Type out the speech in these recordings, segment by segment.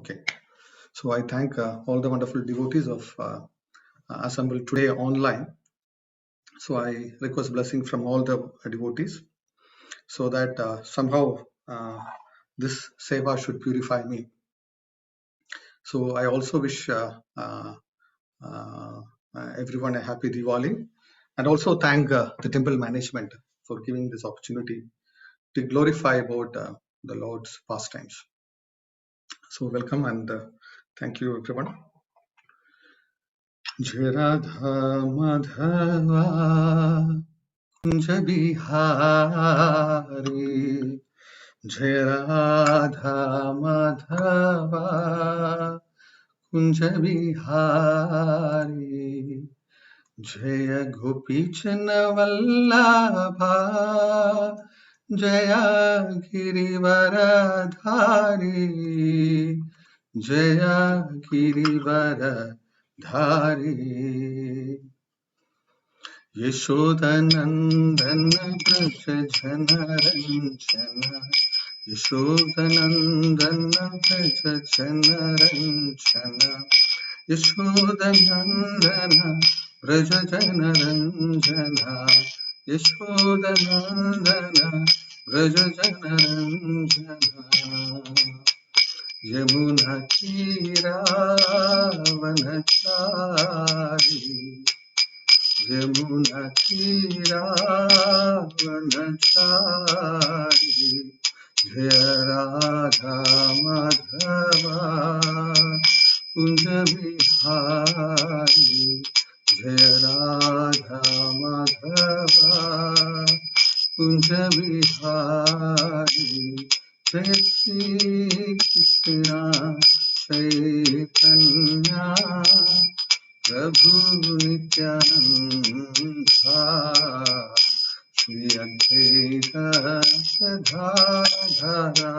Okay, so I thank all the wonderful devotees of assembled today online. So I request blessing from all the devotees so that somehow this seva should purify me. So I also wish everyone a happy Diwali and also thank the temple management for giving this opportunity to glorify about the Lord's pastimes. So welcome and thank you everyone. Jai Radha Madhava Kunja Bihari Jai Radha Madhava Kunja Bihari Jaya Gopi Chana Vallabha Jaya Girivaradhari Jaya Girivaradhari Yashodanandana Braja Janaranjana Yashodanandana Braja Janaranjana Yashodanandana Braja Janaranjana Yashodanandana Braja Janaranjana Yamuna Tira Vanachari Yamuna Tira Vanachari Jaya Radha Madhava Kunja Bihari Jaya Radha Madhava Kunja Bihari Jai Shri Krishna Chaitanya Prabhu Nityananda Shri Advaita Gadadhara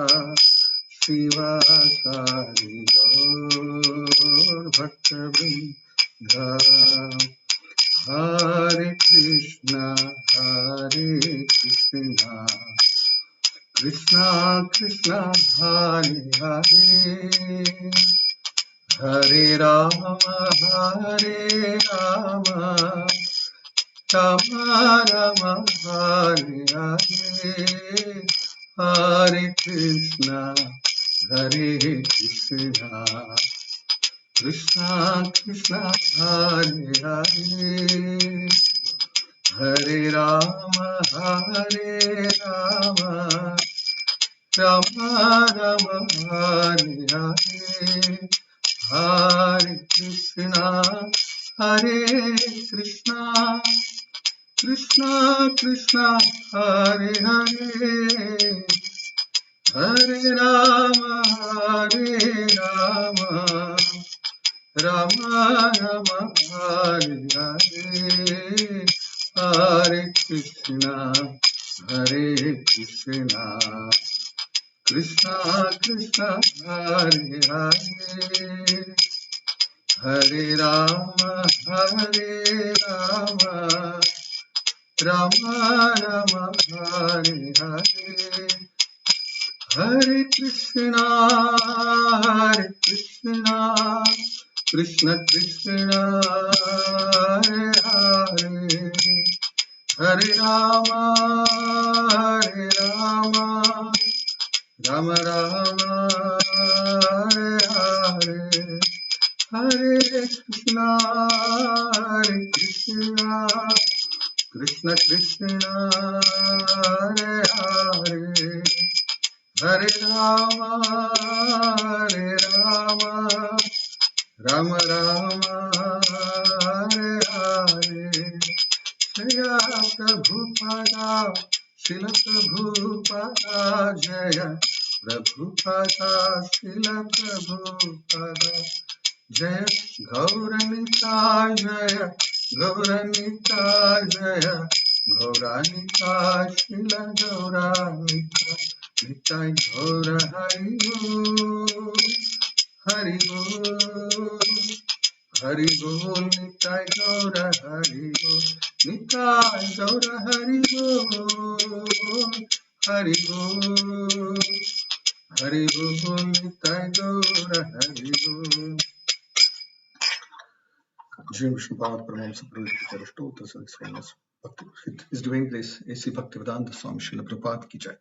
Srivasadi Gaur Bhaktavrinda Hare Krishna Krishna Krishna Hare Hare Hare Rama Hare Rama Rama Rama Hare Hare Hare Krishna Krishna Krishna Hare Hare Hare Rama Hare Rama Rama Rama Hare Hare Hare Krishna Krishna Krishna Hare Hare Hare Rama Rama Rama Hare Hare Hare Krishna Krishna Krishna Hare Hare Hare Rama Rama Rama Hare Hare Hare Krishna Krishna Krishna Hare Hare Hare Rama Rama Rama Hare Hare Hare Krishna Krishna Krishna Hare Hare Hare Rama Rama Rama Hare Hare Jaya Prabhupada Srila Prabhupada Jaya Prabhupada Srila Prabhupada Jaya Gauranita Jaya Gauranita Jaya Gauranita Srila Gauranita Nitai Gaura Hari Bol Nitai Gaura Hari Bol Nitai Gaura Hari Bol Hari Bol Nitai Gaura Hari Bol. Jai Vishnu Pad Paramamsa Prabhupada Charashtotra Sadhis Bhakti. His Divine Grace A.C. Bhaktivedanta Swami Srila Prabhupada Ki Jai.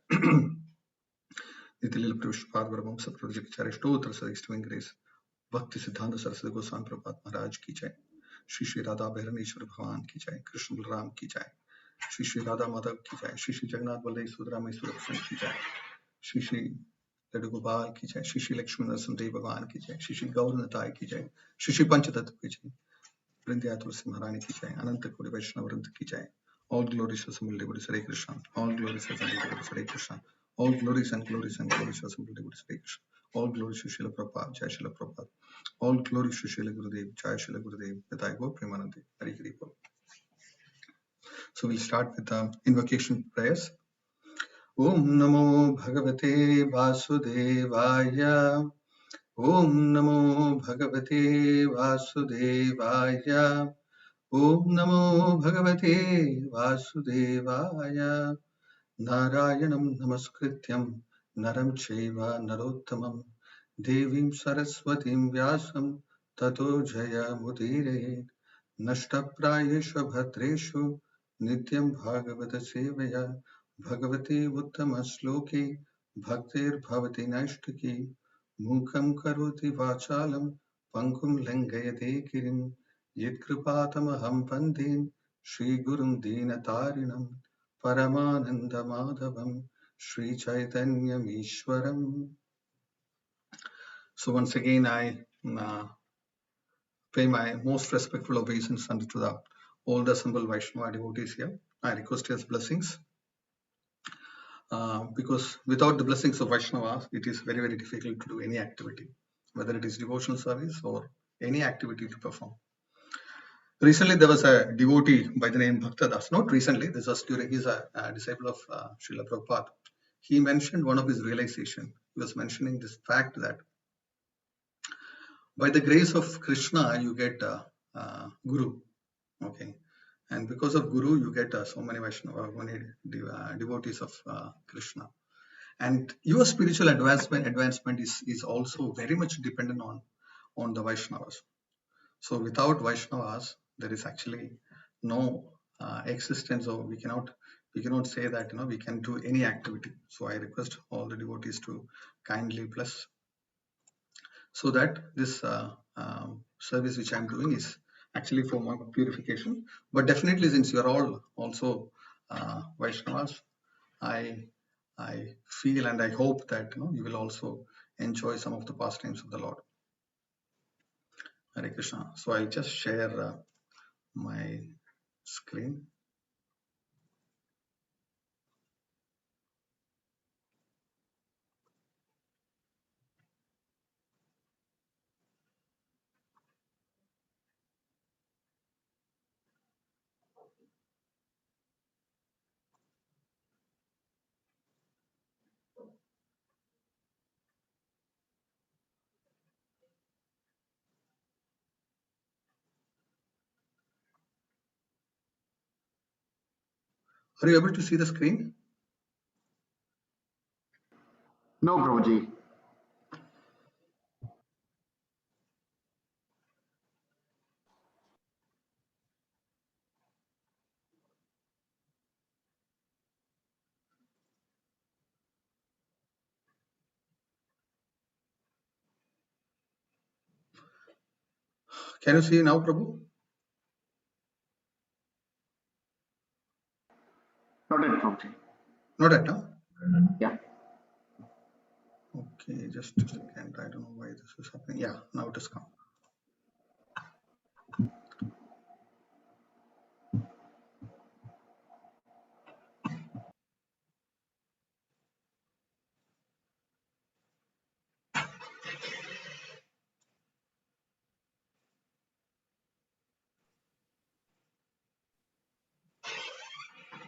Nitilila Vishnu Pad Paramamsa Prabhupada Charashtotra Sadhis Divine Grace Bhakti Siddhanta Saraswati Goswami Prabhupada Maharaj Ki Jai. Shri Shri Radha Bharaneshwar Bhagavan Ki Jai. Krishna Balram Ki Jai. Shri Shri Radha Madhav Ki Jai. Shri Shri Jagannath Balai Sudrameswar Ki Jai. Shri Shri Ladu Gopal Ki Jai. Shri Shri Lakshmi Narasimha Bhagavan Ki Jai. Shri Shri Gauranatai Ki Jai. Shri Shri Panchatattva Ki Jai. Vrindya Tulsi Maharani Ki Jai. Ananta Kodi Vaishnava Vrinda Ki Jai. All glories assembled devotees Hare Krishna. All glories assembled devotees Hare Krishna. All glories and glories and glories assembled devotees Hare Krishna. All glories to Srila Prabhupada. Jai Srila Prabhupada. All glories to Srila Gurudev. Jai Srila Gurudev. Nitai Gaur Premanande. Hare Krishna. So we'll start with the invocation prayers. Om Namo Bhagavate Vasudevaya. Om Namo Bhagavate Vasudevaya. Om Namo Bhagavate Vasudevaya. Narayanam Namaskrityam Naram Chaiva Narottamam Devim Saraswatim Vyasam Tato Jaya Mudire Nashtaprayeshu Bhatreshu Nityam Bhagavata Sevaya Bhagavati Uttama Shloki Bhaktir Bhavati Naishtaki Mukam Karoti Vachalam Pankum Lengayate Kirim Yitkripatama Pandin Shri Gurum Dinatarinam Paramananda Madhavam Sri Chaitanya Ishwaram. So once again, I pay my most respectful obeisance unto the all the assembled Vaishnava devotees here. I request his blessings because without the blessings of Vaishnavas, it is very, very difficult to do any activity, whether it is devotional service or any activity to perform. Recently, there was a devotee by the name Bhaktadas. Not recently, this was during his disciple of Srila Prabhupada. He mentioned one of his realization. He was mentioning this fact that by the grace of Krishna, you get Guru. Okay. And because of Guru, you get so many Vaishnava, many devotees of Krishna. And your spiritual advancement is also very much dependent on the Vaishnavas. So without Vaishnavas, there is actually no existence, or we cannot say that we can do any activity. So I request all the devotees to kindly bless, so that this service which I am doing is actually for my purification. But definitely, since you are all also Vaishnavas, I feel and I hope that you will also enjoy some of the pastimes of the Lord. Hare Krishna. So I'll just share my screen. Are you able to see the screen? No, Prabhuji. Can you see now, Prabhu? Not yet, Prabhuji. Not yet, huh? Yeah. Okay, just a second. I don't know why this is happening. Yeah, now it has come.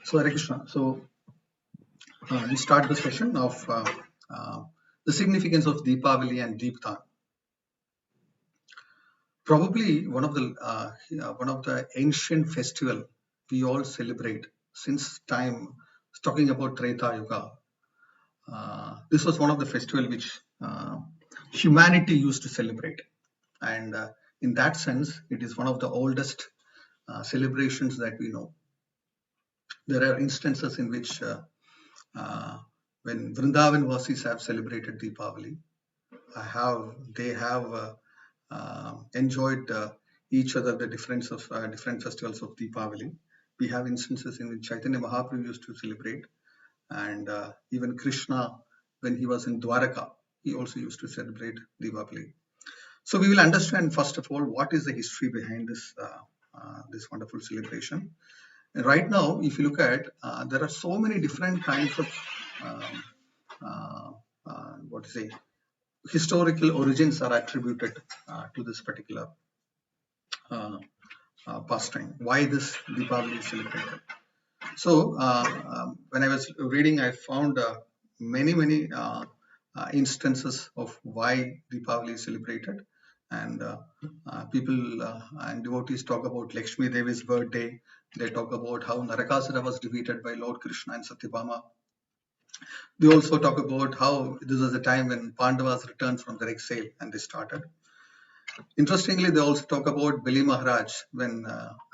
So Hare Krishna. So we start the session of the significance of Deepavali and Deepavali. Probably one of the ancient festival we all celebrate since time. Talking about Treta Yuga, this was one of the festival which humanity used to celebrate, and in that sense, it is one of the oldest celebrations that we know. There are instances in which uh, when Vrindavan Vasis have celebrated Deepavali, they have enjoyed each other the difference of different festivals of Deepavali. We have instances in which Chaitanya Mahaprabhu used to celebrate, and even Krishna, when he was in Dwaraka, he also used to celebrate Deepavali. So we will understand first of all what is the history behind this wonderful celebration. And right now, if you look at, there are so many different kinds of um, uh, what to say historical origins are attributed to this particular uh, pastime. Why this Deepavali is celebrated? So when I was reading, I found many instances of why Deepavali is celebrated, and people and devotees talk about Lakshmi Devi's birthday. They talk about how Narakasura was defeated by Lord Krishna and Satyabhama. They also talk about how this was a time when Pandavas returned from their exile and they started. Interestingly, they also talk about Bali Maharaj when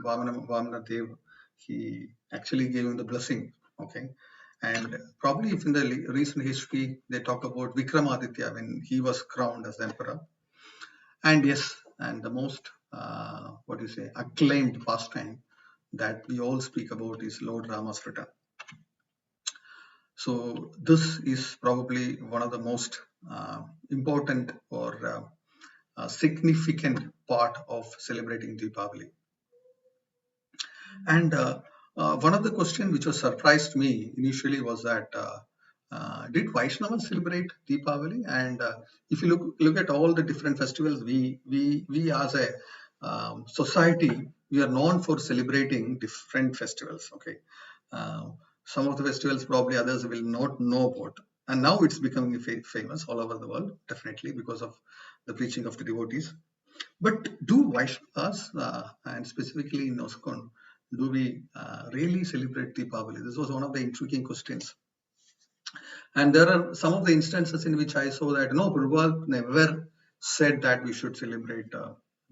Vamana Dev, he actually gave him the blessing. Okay, and probably if in the recent history they talk about Vikramaditya when he was crowned as the emperor. And yes, and the most what do you say acclaimed pastime that we all speak about is Lord Rama's return. So this is probably one of the most important or significant part of celebrating Deepavali. And one of the questions which was surprised me initially was that did Vaishnavas celebrate Deepavali? And if you look at all the different festivals, we as a society, we are known for celebrating different festivals. Okay, some of the festivals probably others will not know about, and now it's becoming famous all over the world, definitely because of the preaching of the devotees. But do Vaishnavas, and specifically in Oskon, do we really celebrate Deepavali? This was one of the intriguing questions. And there are some of the instances in which I saw that no, Prabhupada never said that we should celebrate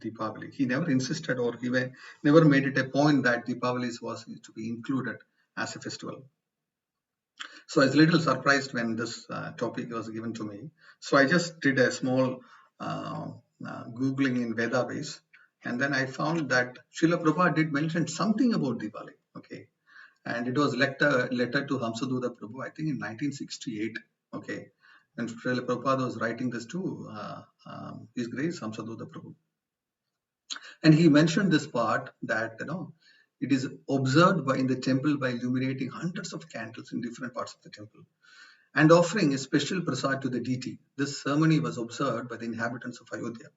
Deepavali. He never insisted or he never made it a point that Deepavali was to be included as a festival. So I was a little surprised when this topic was given to me. So I just did a small Googling in Veda base, and then I found that Srila Prabhupada did mention something about Diwali. Okay, and it was letter to Hamsaduta Prabhu, I think in 1968. Okay, and Srila Prabhupada was writing this to His Grace Hamsaduta Prabhu, and he mentioned this part that it is observed in the temple by illuminating hundreds of candles in different parts of the temple and offering a special prasad to the deity. This ceremony was observed by the inhabitants of Ayodhya,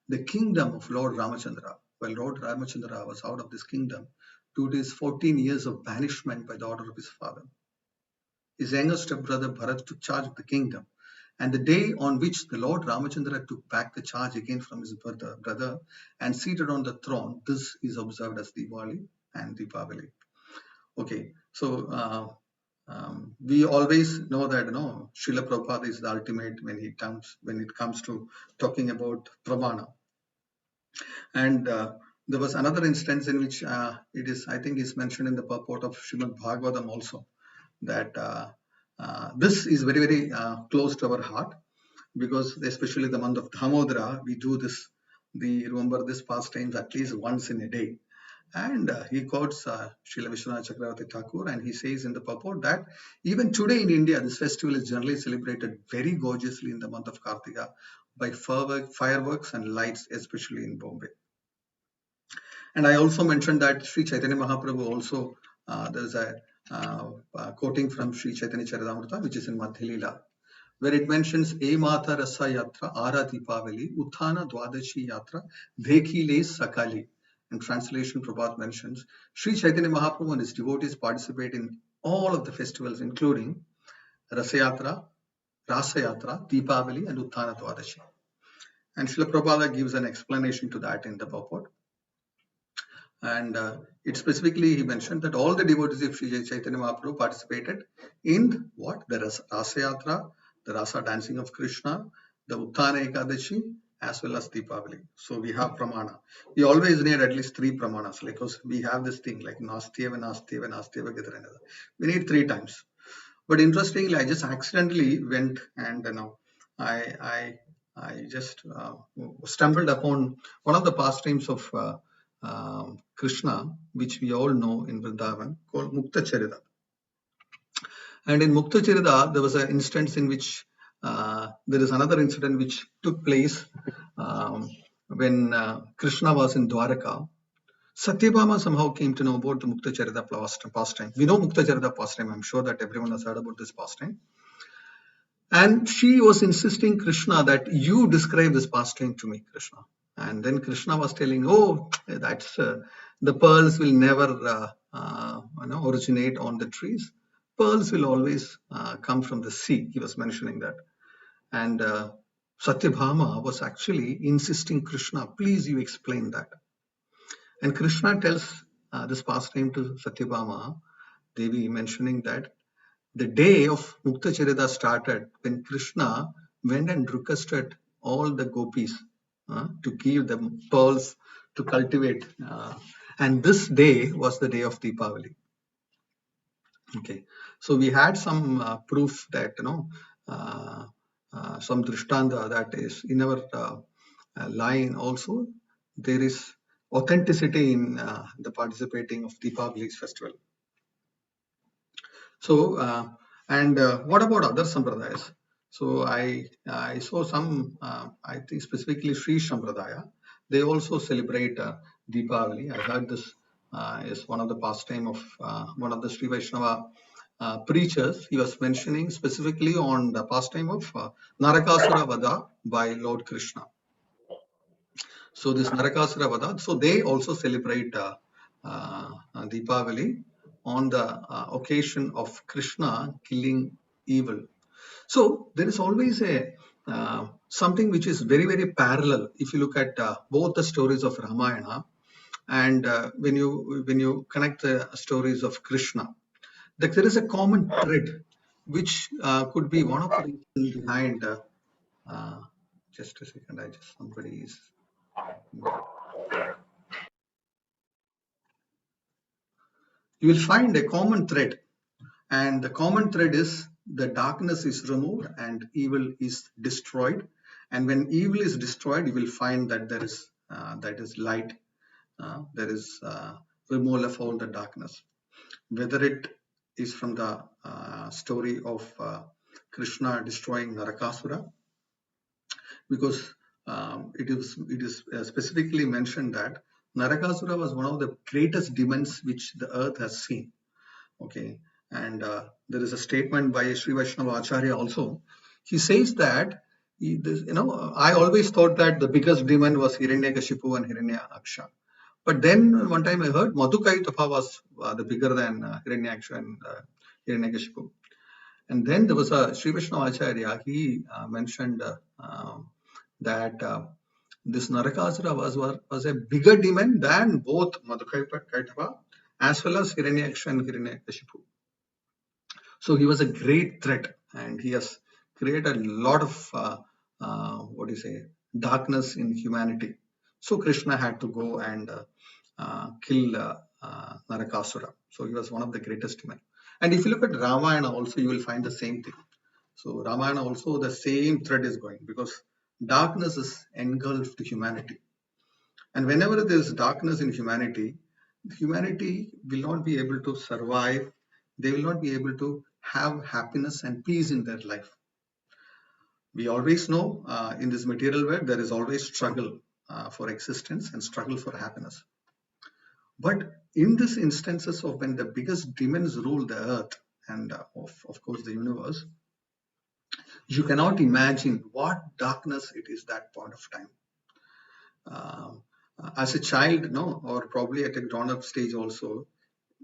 the kingdom of Lord Ramachandra. While Lord Ramachandra was out of this kingdom due to his 14 years of banishment by the order of his father. His younger stepbrother Bharat took charge of the kingdom, and the day on which the Lord Ramachandra took back the charge again from his brother and seated on the throne, this is observed as Diwali and Deepavali. Okay, so we always know that Srila Prabhupada is the ultimate when it comes to talking about Pramana. And there was another instance in which I think is mentioned in the purport of Srimad Bhagavatam also, that this is very close to our heart, because especially the month of Damodara, we do this, we remember this pastimes at least once in a day. And he quotes Srila Vishwanath Chakravarti Thakur, and he says in the purport that even today in India, this festival is generally celebrated very gorgeously in the month of Kartika by fireworks and lights, especially in Bombay. And I also mentioned that Sri Chaitanya Mahaprabhu also, there's a quoting from Sri Chaitanya Charitamrita, which is in Madhya Leela, where it mentions E Mata Rasa Yatra Ara Deepavali Uthana Dwadashi Yatra Dekhile Sakali. In translation, Prabhupada mentions Sri Chaitanya Mahaprabhu and his devotees participate in all of the festivals, including Rasa Yatra, Deepavali, and Uthana Dwadashi. And Srila Prabhupada gives an explanation to that in the purport. And it specifically he mentioned that all the devotees of Sri Chaitanya Mahaprabhu participated in what? The Rasa Yatra, the Rasa dancing of Krishna, the Uttana Ekadashi, as well as Deepavali. So we have pramana. We always need at least 3 pramanas, because we have this thing like Nastyeva, Nastyeva, Nastyeva, Gitaranada. We need 3 times. But interestingly, I just accidentally went and I I I just stumbled upon one of the pastimes of Krishna, which we all know in Vrindavan, called Mukta Charita. And in Mukta Charita, there was an instance in which there is another incident which took place when Krishna was in Dwaraka. Satyabhama somehow came to know about the Mukta Charita pastime. We know Mukta Charita pastime. I'm sure that everyone has heard about this pastime. And she was insisting Krishna that you describe this pastime to me, Krishna. And then Krishna was telling, oh, that's the pearls will never originate on the trees. Pearls will always come from the sea. He was mentioning that. And Satyabhama was actually insisting, Krishna, please you explain that. And Krishna tells this pastime to Satyabhama Devi, mentioning that the day of Mukta Charita started when Krishna went and requested all the gopis to give them pearls to cultivate. And this day was the day of Deepavali. Okay, so we had some proof that, some drishtanta that is in our line also, there is authenticity in the participating of Deepavali's festival. So, and what about other sampradayas? So I saw some, I think specifically Sri Sampradaya, they also celebrate Deepavali. I heard this is one of the pastime of one of the Sri Vaishnava preachers. He was mentioning specifically on the pastime of Narakasura Vada by Lord Krishna. So this Narakasura Vada, so they also celebrate Deepavali on the occasion of Krishna killing evil. So there is always a something which is very, very parallel if you look at both the stories of Ramayana and when you connect the stories of Krishna, that there is a common thread which could be one of the reasons behind. Uh, just a second, somebody is. You will find a common thread, and the common thread is the darkness is removed and evil is destroyed. And when evil is destroyed, you will find that there is light, there is removal of all the darkness. Whether it is from the story of Krishna destroying Narakasura, because it is specifically mentioned that Narakasura was one of the greatest demons which the earth has seen. Okay, and there is a statement by Sri Vaishnava Acharya also. He says that I always thought that the biggest demon was Hiranyakashipu and Hiranyaksha. But then one time I heard Madhukaitapa was the bigger than Hiranyaksha and Hiranyakashipu. And then there was a Sri Vaishnava Acharya, he mentioned that this Narakasura was a bigger demon than both Madhukaitapa as well as Hiranyaksha and Hiranyakashipu. So he was a great threat, and he has created a lot of darkness in humanity. So Krishna had to go and kill Narakasura. So he was one of the greatest men. And if you look at Ramayana also, you will find the same thing. So Ramayana also, the same thread is going, because darkness is engulfed humanity. And whenever there is darkness in humanity, humanity will not be able to survive. They will not be able to have happiness and peace in their life. We always know in this material world, there is always struggle for existence and struggle for happiness. But in these instances of when the biggest demons rule the earth and of course the universe, you cannot imagine what darkness it is that point of time. As a child, no, or probably at a grown-up stage also,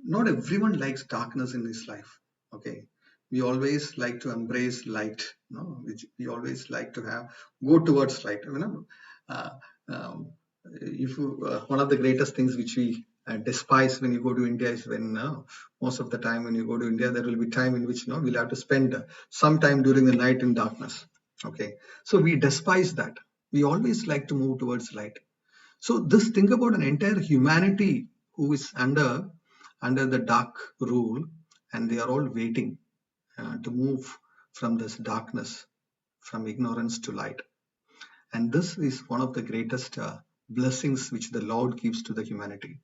not everyone likes darkness in his life. Okay, we always like to embrace light. No, we always like to go towards light. If one of the greatest things which we despise when you go to India is when most of the time when you go to India, there will be time in which we'll have to spend some time during the night in darkness. Okay, so we despise that. We always like to move towards light. So this think about an entire humanity who is under the dark rule, and they are all waiting to move from this darkness, from ignorance to light. And this is one of the greatest blessings which the Lord gives to the humanity.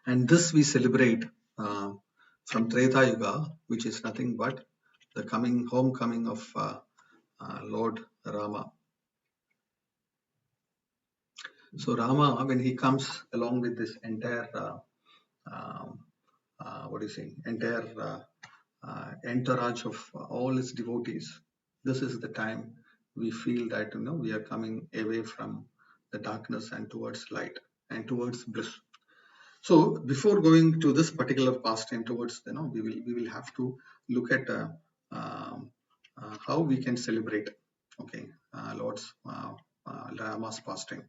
And this we celebrate from Treta Yuga, which is nothing but the homecoming of Lord Rama. So Rama, when he comes along with this entire entire entourage of all his devotees, this is the time we feel that we are coming away from the darkness and towards light and towards bliss. So before going to this particular pastime towards, we will have to look at how we can celebrate, Lord's Rama's pastime.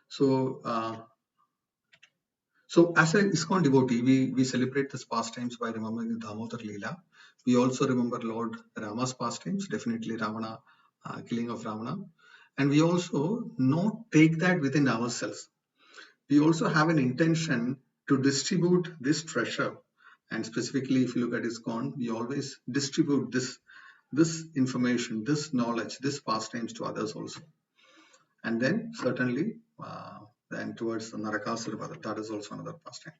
So as an ISKCON devotee, we celebrate this pastimes by remembering the Damodar Leela. We also remember Lord Rama's pastimes, definitely Ravana, killing of Ravana, and we also not take that within ourselves. We also have an intention to distribute this treasure, and specifically if you look at ISKCON, we always distribute this information, this knowledge, this pastimes to others also. And then certainly then towards the Narakasura, that is also another pastime.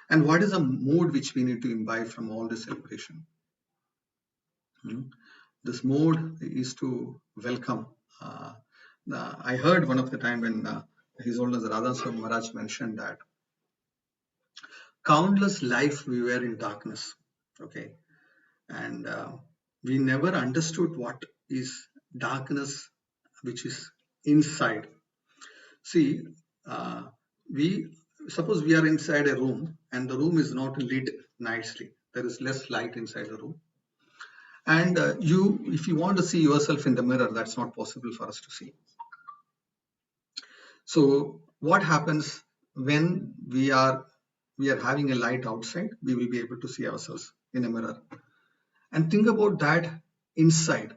And what is the mood which we need to imbibe from all this celebration? This mood is to welcome. I heard one of the time when His Holiness Radha Swami Maharaj mentioned that countless life we were in darkness, okay, and we never understood what is darkness, which is inside. See, we suppose we are inside a room and the room is not lit nicely. There is less light inside the room, and if you want to see yourself in the mirror, that's not possible for us to see. So what happens when we are having a light outside? We will be able to see ourselves in a mirror. And think about that inside.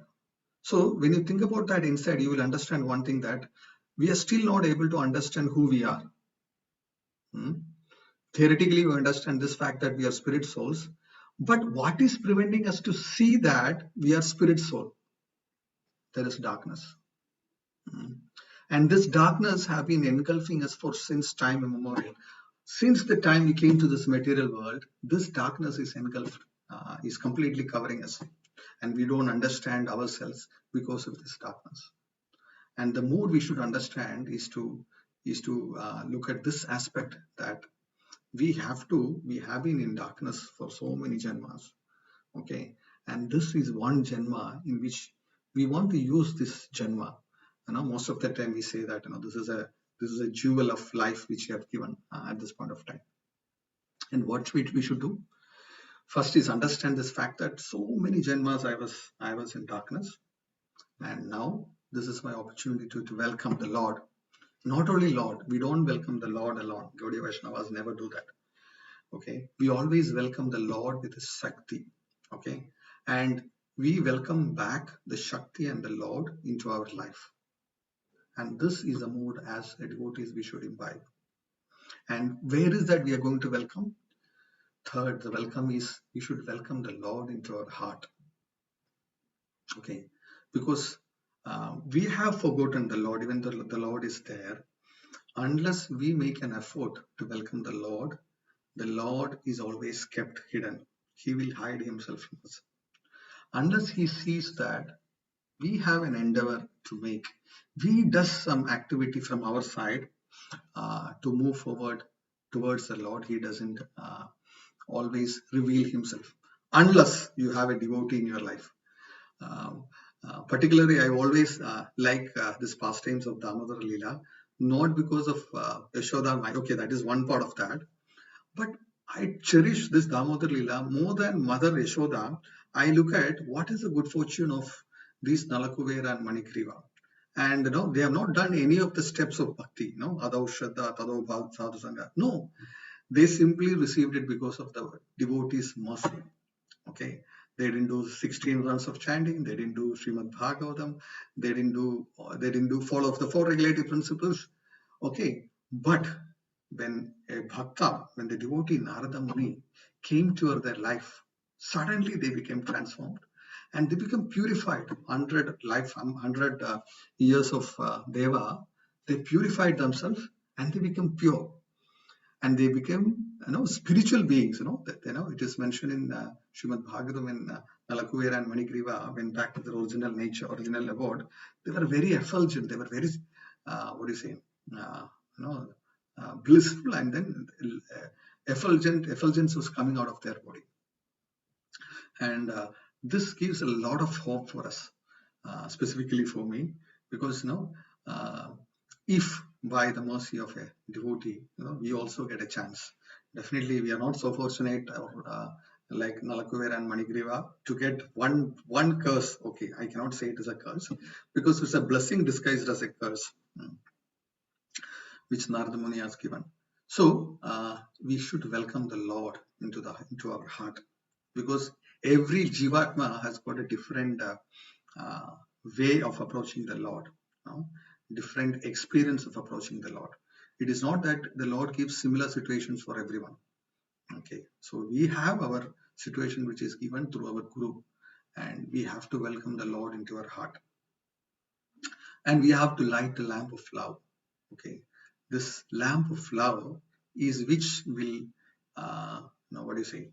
So when you think about that inside, you will understand one thing, that we are still not able to understand who we are. Theoretically, we understand this fact that we are spirit souls. But what is preventing us to see that we are spirit soul? There is darkness. And this darkness has been engulfing us since time immemorial. Since the time we came to this material world, this darkness is engulfed, is completely covering us. And we don't understand ourselves because of this darkness. And the mood we should understand is to look at this aspect, that we have been in darkness for so many janmas, okay, and this is one janma in which we want to use this janma. Most of the time we say that this is a jewel of life which you have given at this point of time. And what we should do first is understand this fact that so many janmas I was in darkness, and now this is my opportunity to welcome the Lord. Not only Lord, we don't welcome the Lord alone. Gaudiya Vaishnavas never do that. Okay, we always welcome the Lord with His Shakti. Okay, and we welcome back the Shakti and the Lord into our life. And this is a mood as a devotees we should imbibe. And where is that we are going to welcome? Third, the welcome is we should welcome the Lord into our heart. Okay, because we have forgotten the Lord, even though the Lord is there. Unless we make an effort to welcome the Lord is always kept hidden. He will hide Himself from us. Unless He sees that we have an endeavor to make, we do some activity from our side to move forward towards the Lord, He doesn't always reveal Himself. Unless you have a devotee in your life. Particularly, I always like this pastimes of Damodar Leela, not because of Yashoda. Okay, that is one part of that. But I cherish this Damodar Leela more than Mother Yashoda. I look at what is the good fortune of these Nalakuvera and Manikriva. and they have not done any of the steps of bhakti, adau shraddha, tadau bhav, sadhu sangha. No, they simply received it because of the devotees' mercy. Okay, they didn't do 16 runs of chanting, they didn't do Srimad Bhagavatam, they didn't do follow of the four regulative principles. Okay, but when a bhakta, when the devotee Narada Muni came to their life, suddenly they became transformed and they become purified. 100 years of Deva, they purified themselves and they become pure and they became spiritual beings. It is mentioned in Srimad Bhagavatam in Nalakuvera and Manigriva went back to their original nature, original abode. They were very effulgent. They were very what do you say? Uh, you know, blissful, and then effulgence was coming out of their body, and this gives a lot of hope for us, specifically for me, because uh, if by the mercy of a devotee, we also get a chance. Definitely, we are not so fortunate, or like Nalakuvera and Manigriva, to get one curse. Okay, I cannot say it is a curse because it's a blessing disguised as a curse, which Narada Muni has given. So we should welcome the Lord into our heart, because every jivatma has got a different uh, way of approaching the Lord, different experience of approaching the Lord. It is not that the Lord gives similar situations for everyone. Okay, so we have our situation which is given through our Guru, and we have to welcome the Lord into our heart, and we have to light the lamp of love. Okay, this lamp of love is which will, what do you say,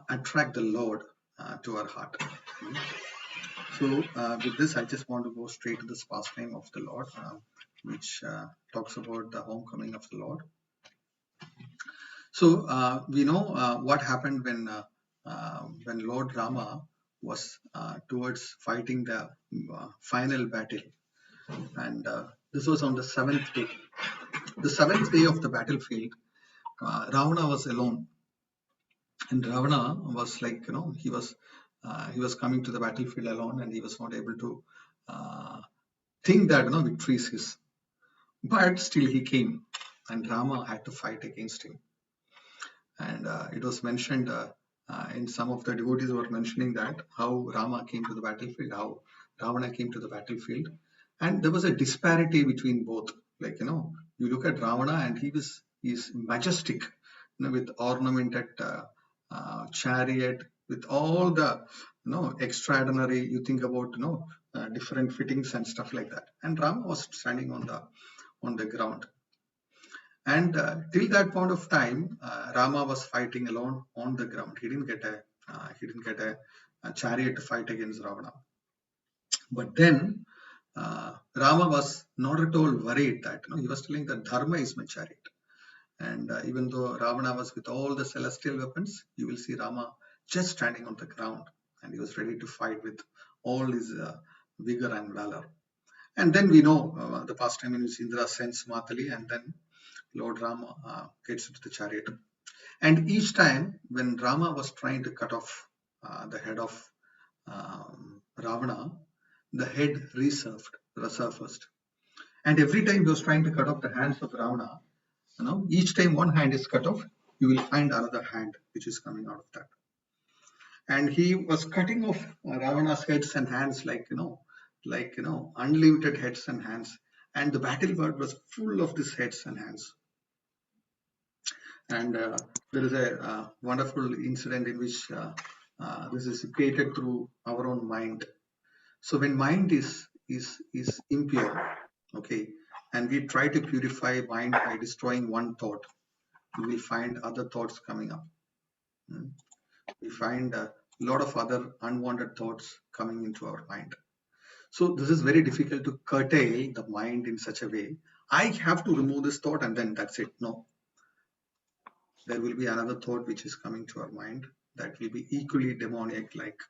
attract the Lord to our heart. So with this, I just want to go straight to this pastime of the Lord, which talks about the homecoming of the Lord. So we know what happened when Lord Rama was towards fighting the final battle, and this was on the seventh day. The seventh day of the battlefield, Ravana was alone, and Ravana was like, he was coming to the battlefield alone, and he was not able to think that victory is his. But still he came, and Rama had to fight against him. And it was mentioned in some of the devotees were mentioning that how Rama came to the battlefield, how Ravana came to the battlefield, and there was a disparity between both. Like you look at Ravana, and he's majestic, with ornamented chariot, with all the extraordinary. You think about different fittings and stuff like that. And Rama was standing on the ground. And till that point of time, Rama was fighting alone on the ground. He didn't get a chariot to fight against Ravana. But then Rama was not at all worried that he was telling that Dharma is my chariot. And even though Ravana was with all the celestial weapons, you will see Rama just standing on the ground, and he was ready to fight with all his vigor and valor. And then we know the pastime in which Indra sends Matali, and then Lord Rama gets into the chariot. And each time when Rama was trying to cut off the head of Ravana, the head resurfaced. And every time he was trying to cut off the hands of Ravana, each time one hand is cut off, you will find another hand which is coming out of that. And he was cutting off Ravana's heads and hands like unlimited heads and hands. And the battlefield was full of these heads and hands. And there is a wonderful incident in which this is created through our own mind. So when mind is impure, okay, and we try to purify mind by destroying one thought, we will find other thoughts coming up. We find a lot of other unwanted thoughts coming into our mind. So this is very difficult to curtail the mind in such a way. I have to remove this thought and then that's it. No, there will be another thought which is coming to our mind that will be equally demoniac like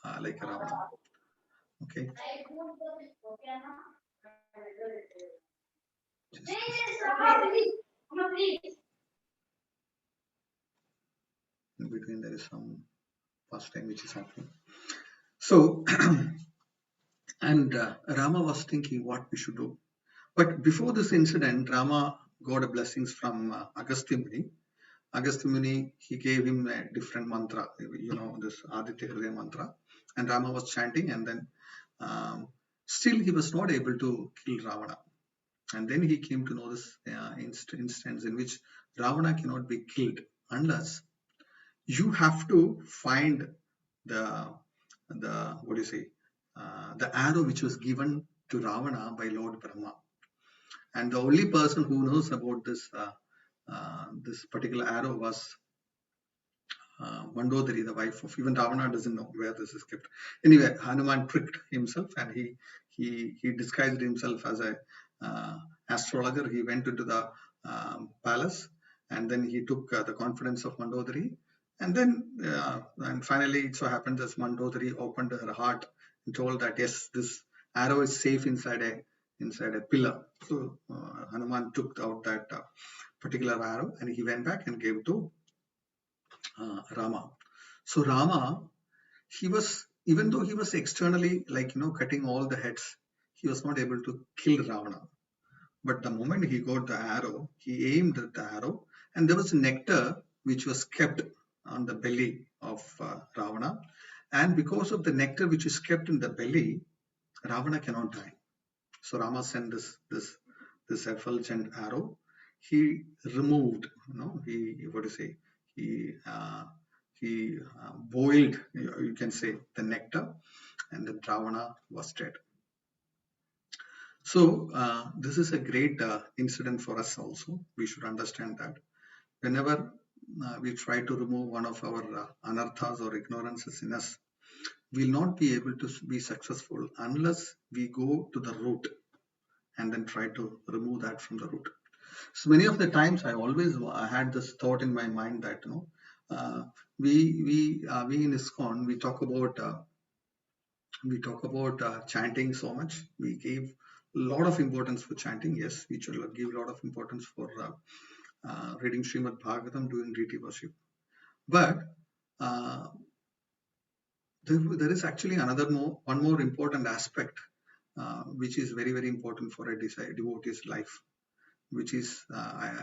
Ravana. Okay. In between there is some pastime which is happening. So And Rama was thinking what we should do. But before this incident, Rama got a blessings from Agastya Muni. Agastya Muni, he gave him a different mantra, this Aditya Hridaya mantra. And Rama was chanting, and then um, still he was not able to kill Ravana. And then he came to know this instance in which Ravana cannot be killed unless you have to find the what do you say, the arrow which was given to Ravana by Lord Brahma. And the only person who knows about this particular arrow was Mandodari, the wife of, even Ravana doesn't know where this is kept. Anyway, Hanuman tricked himself, and he disguised himself as a astrologer. He went into the palace, and then he took the confidence of Mandodari, and then and finally it so happened that Mandodari opened her heart and told that yes, this arrow is safe inside a pillar. So Hanuman took out that particular arrow, and he went back and gave to Rama. So Rama, he was, even though he was externally cutting all the heads, he was not able to kill Ravana. But the moment he got the arrow, he aimed at the arrow, and there was nectar which was kept on the belly of Ravana. And because of the nectar which is kept in the belly, Ravana cannot die. So Rama sent this effulgent arrow. He removed, he, what do you say, he boiled, you can say, the nectar, and then Ravana was dead. So this is a great incident for us also. We should understand that whenever we try to remove one of our anarthas or ignorances in us, we'll not be able to be successful unless we go to the root and then try to remove that from the root. So many of the times I had this thought in my mind that we in ISKCON we talk about chanting so much. We give a lot of importance for chanting. Yes, we should give a lot of importance for reading Srimad Bhagavatam, doing deity worship. But there is actually one more important aspect which is very, very important for a devotee's life, which is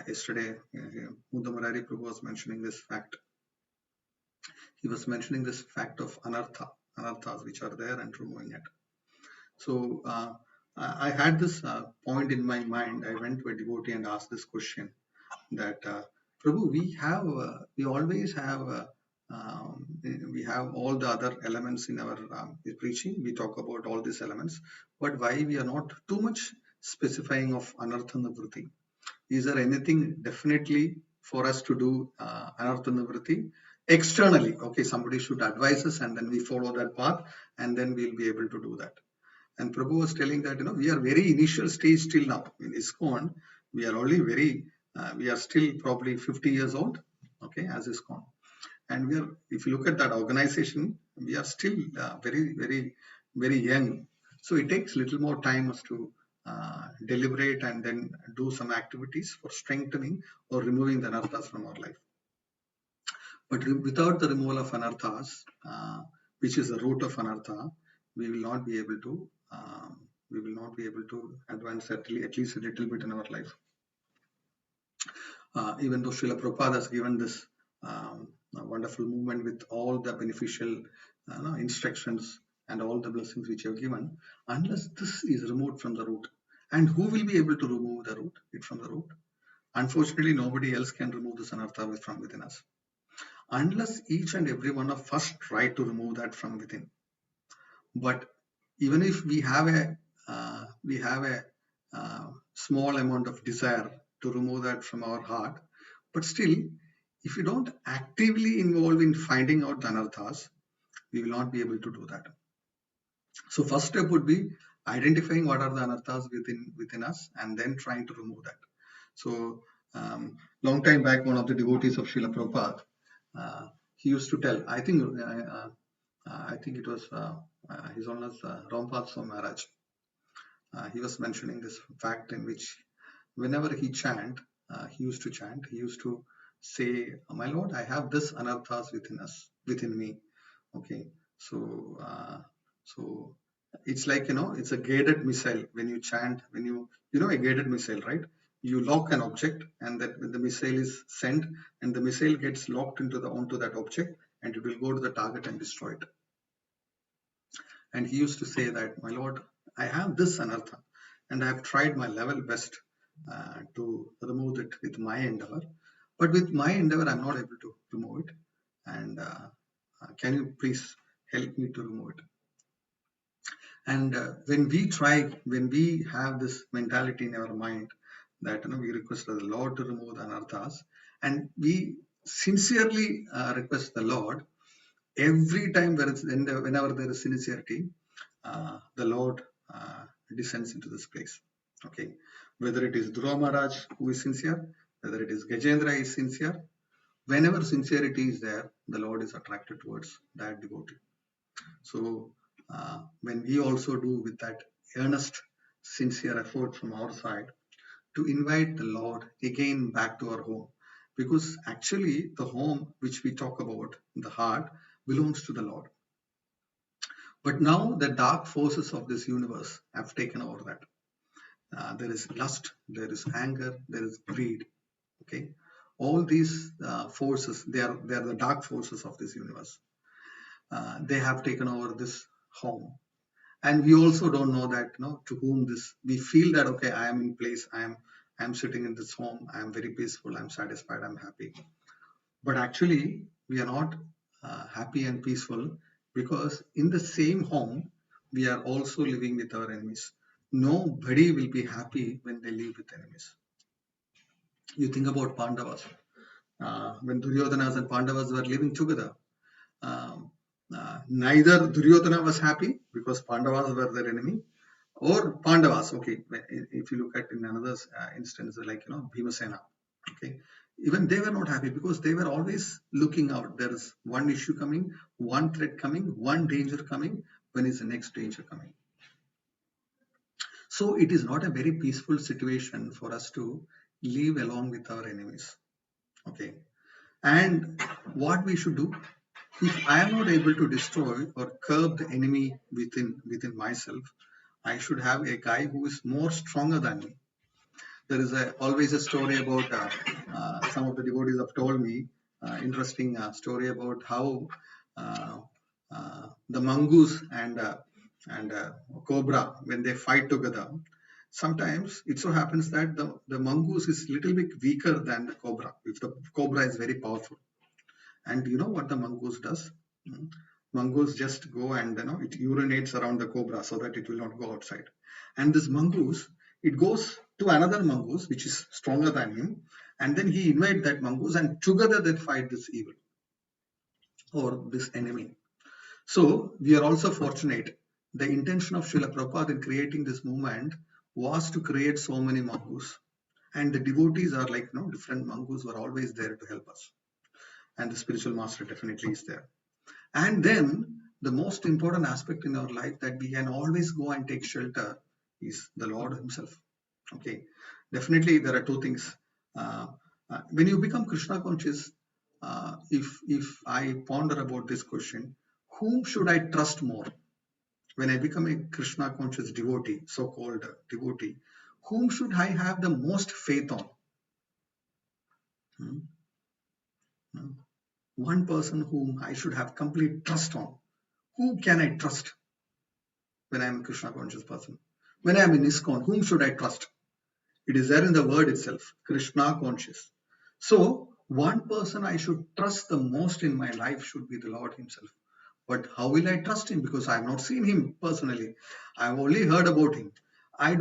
yesterday Mudha Murari Prabhu was mentioning this fact. He was mentioning this fact of anarthas which are there and removing it. So I had this point in my mind. I went to a devotee and asked this question that Prabhu, we always have we have all the other elements in our preaching. We talk about all these elements, but why we are not too much specifying of anartha nivritti? Is there anything definitely for us to do anartha nivritti externally? Okay, somebody should advise us, and then we follow that path, and then we'll be able to do that. And Prabhu was telling that we are very initial stage till now in ISKCON. We are only we are still probably 50 years old, okay, as ISKCON. And we are, if you look at that organization, we are still very, very, very young. So it takes a little more time us to deliberate and then do some activities for strengthening or removing the anarthas from our life. But without the removal of anarthas, which is the root of anartha, we will not be able to advance at least a little bit in our life. Even though Srila Prabhupada has given this wonderful movement with all the beneficial instructions and all the blessings which you have given, unless this is removed from the root, and who will be able to remove it from the root? Unfortunately, nobody else can remove this anartha from within us, unless each and every one of us try to remove that from within. But even if we have a small amount of desire to remove that from our heart, but still, if we don't actively involve in finding out the anarthas, we will not be able to do that. So first step would be identifying what are the anarthas within us, and then trying to remove that. So long time back, one of the devotees of Srila Prabhupada, he used to tell, I think it was his Holiness Rampal Swami Maharaj. He was mentioning this fact in which whenever he he used to say, my Lord, I have this anarthas within me. Okay, so It's like, it's a guided missile. When you chant, a guided missile, right? You lock an object, and that when the missile is sent, and the missile gets locked onto that object, and it will go to the target and destroy it. And he used to say that, my lord, I have this anartha, and I have tried my level best to remove it with my endeavor, but with my endeavor I'm not able to remove it. And can you please help me to remove it? And when we have this mentality in our mind that, we request the Lord to remove the anarthas, and we sincerely request the Lord, every time whenever there is sincerity, the Lord descends into this place. Okay, whether it is Dhruva Maharaj who is sincere, whether it is Gajendra is sincere, whenever sincerity is there, the Lord is attracted towards that devotee. So when we also do with that earnest, sincere effort from our side to invite the Lord again back to our home, because actually the home which we talk about, the heart, belongs to the Lord. But now the dark forces of this universe have taken over that. There is lust, there is anger, there is greed. Okay, all these forces, they are the dark forces of this universe. They have taken over this home, and we also don't know that, to whom this. We feel that, okay, I am in place. I am sitting in this home. I am very peaceful. I'm satisfied. I'm happy. But actually, we are not happy and peaceful, because in the same home, we are also living with our enemies. Nobody will be happy when they live with enemies. You think about Pandavas. When Duryodhanas and Pandavas were living together, um, neither Duryodhana was happy because Pandavas were their enemy, or Pandavas. Okay, if you look at in another instance, like, Bhimasena. Okay, even they were not happy because they were always looking out. There is one issue coming, one threat coming, one danger coming. When is the next danger coming? So it is not a very peaceful situation for us to live along with our enemies. Okay, and what we should do, if I am not able to destroy or curb the enemy within myself, I should have a guy who is more stronger than me. There is always a story about some of the devotees have told me, interesting story about how uh, the mongoose and cobra, when they fight together, sometimes it so happens that the mongoose is little bit weaker than the cobra if the cobra is very powerful. And you know what the mongoose does? Mm. Mongoose just go and, it urinates around the cobra so that it will not go outside. And this mongoose, it goes to another mongoose which is stronger than him, and then he invites that mongoose, and together they fight this evil or this enemy. So we are also fortunate. The intention of Srila Prabhupada in creating this movement was to create so many mongoose, and the devotees are like, different mongoose were always there to help us, and the spiritual master definitely is there. And then the most important aspect in our life that we can always go and take shelter is the Lord Himself. Okay, definitely there are two things. When you become Krishna conscious, if I ponder about this question, whom should I trust more? When I become a Krishna conscious devotee, so-called devotee, whom should I have the most faith on? Hmm? Hmm. One person whom I should have complete trust on. Who can I trust when I am a Krishna conscious person? When I am in ISKCON, whom should I trust? It is there in the word itself, Krishna conscious. So, one person I should trust the most in my life should be the Lord Himself. But how will I trust Him? Because I have not seen Him personally. I have only heard about Him. I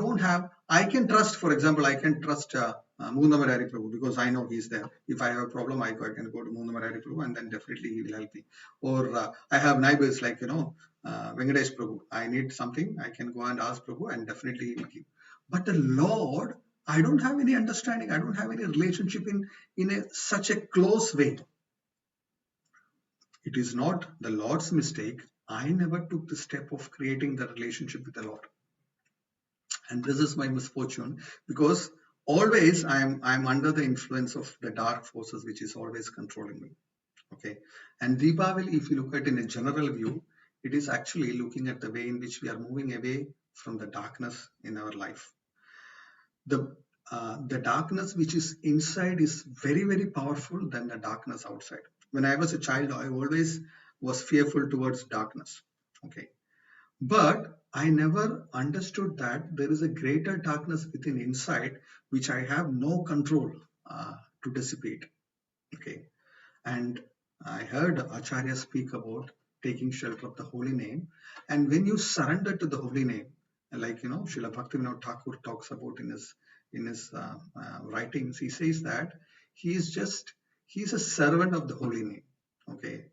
can trust, for example, I can trust Moondamarari Prabhu because I know He's there. If I have a problem, I can go to Moondamarari Prabhu, and then definitely He will help me. Or I have neighbors like, Venkatesh Prabhu. I need something, I can go and ask Prabhu, and definitely He will give. But the Lord, I don't have any understanding. I don't have any relationship in such a close way. It is not the Lord's mistake. I never took the step of creating the relationship with the Lord. And this is my misfortune, because always I'm under the influence of the dark forces which is always controlling me. Okay. And Deepavali, if you look at in a general view, It is actually looking at the way in which we are moving away from the darkness in our life. The darkness which is inside is very, very powerful than the darkness outside. When I was a child, I always was fearful towards darkness. Okay. But I never understood that there is a greater darkness within inside, which I have no control to dissipate. Okay. And I heard Acharya speak about taking shelter of the holy name. And when you surrender to the holy name, like Srila Bhaktivinoda Thakur talks about in his writings, he says that he's a servant of the holy name. Okay.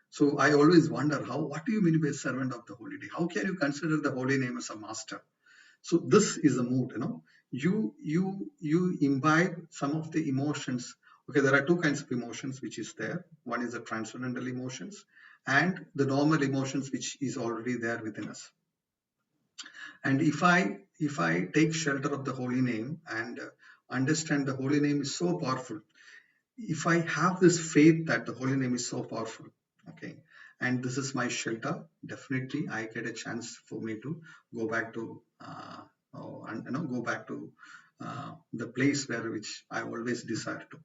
So I always wonder what do you mean by servant of the holy name? How can you consider the holy name as a master? So this is a mood, you imbibe some of the emotions. Okay, there are two kinds of emotions which is there. One is the transcendental emotions and the normal emotions which is already there within us. And if I take shelter of the holy name and understand the holy name is so powerful, if I have this faith that the holy name is so powerful, okay, and this is my shelter, definitely I get a chance for me to go back to the place where which I always desire to.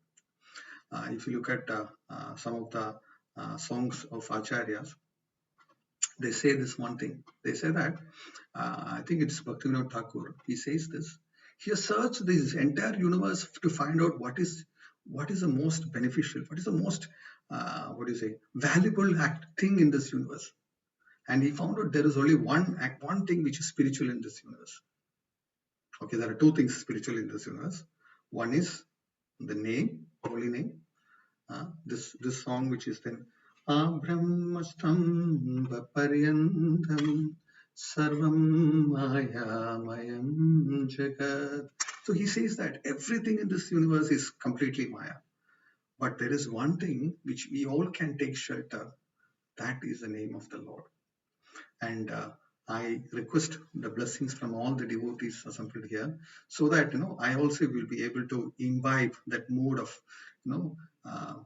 If you look at some of the songs of acharyas, they say this one thing. They say that I think it's Bhaktivinoda Thakur. He says this. He has searched this entire universe to find out what is the most beneficial, what is the most valuable thing in this universe. And he found out there is only one thing which is spiritual in this universe. Okay, there are two things spiritual in this universe. One is the name, holy name. This song which is then Brahmastambha Paryantam Sarvam Mayamayam Jagat. So he says that everything in this universe is completely Maya. But there is one thing which we all can take shelter. That is the name of the Lord. And I request the blessings from all the devotees assembled here, so that I also will be able to imbibe that mood of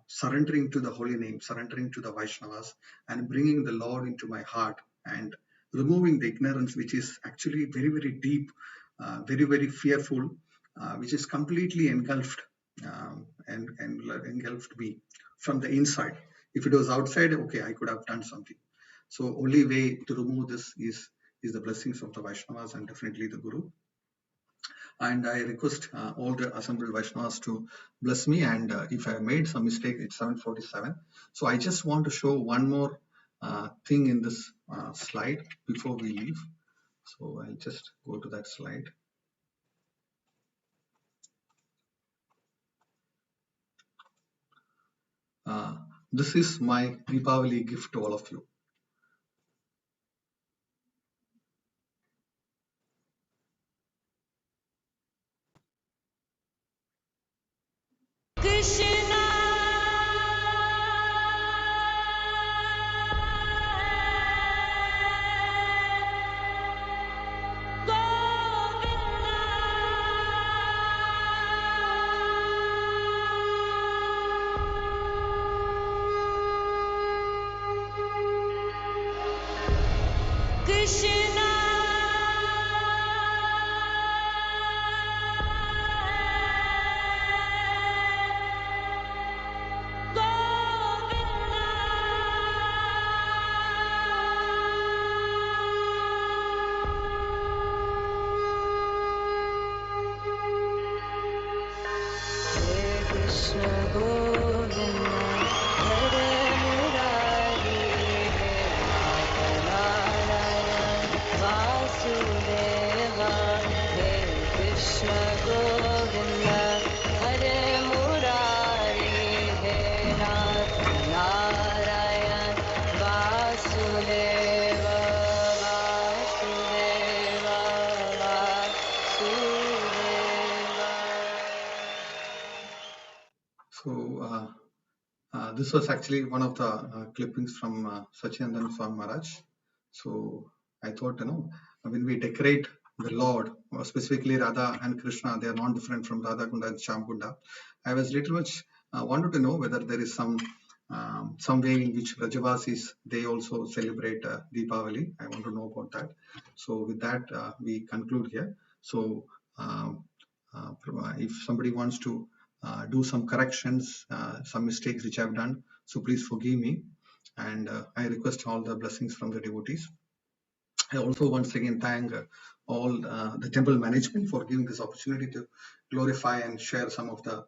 surrendering to the holy name, surrendering to the Vaishnavas, and bringing the Lord into my heart and removing the ignorance which is actually very, very deep, very, very fearful, which is completely engulfed and engulfed me from the inside. If it was outside, okay, I could have done something. So only way to remove this is the blessings of the Vaishnavas and definitely the Guru. And I request all the assembled Vaishnavas to bless me. And if I made some mistake, it's 7:47. So I just want to show one more thing in this slide before we leave. So I'll just go to that slide. This is my Deepavali gift to all of you. Krishna Krishna This was actually one of the clippings from Sachidananda Swami Maharaj. So I thought, when we decorate the Lord, specifically Radha and Krishna, they are not different from Radha Kunda and Shyam Kunda. I was little much wanted to know whether there is some some way in which Rajavasis, they also celebrate Deepavali. I want to know about that. So with that, we conclude here. So um, if somebody wants to do some corrections, some mistakes which I've done, so please forgive me. And I request all the blessings from the devotees. I also once again thank all the temple management for giving this opportunity to glorify and share some of the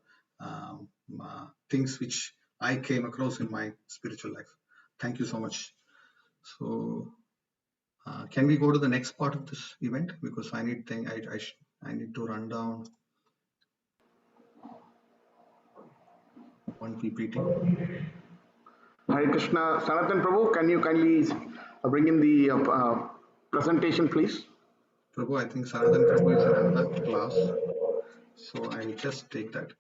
things which I came across in my spiritual life. Thank you so much. So, can we go to the next part of this event, because I need I need to run down one PPT. Hare Krishna. Sanatan Prabhu, can you kindly bring in the presentation, please? Prabhu, I think Sanatan Prabhu is in another class, so I'll just take that.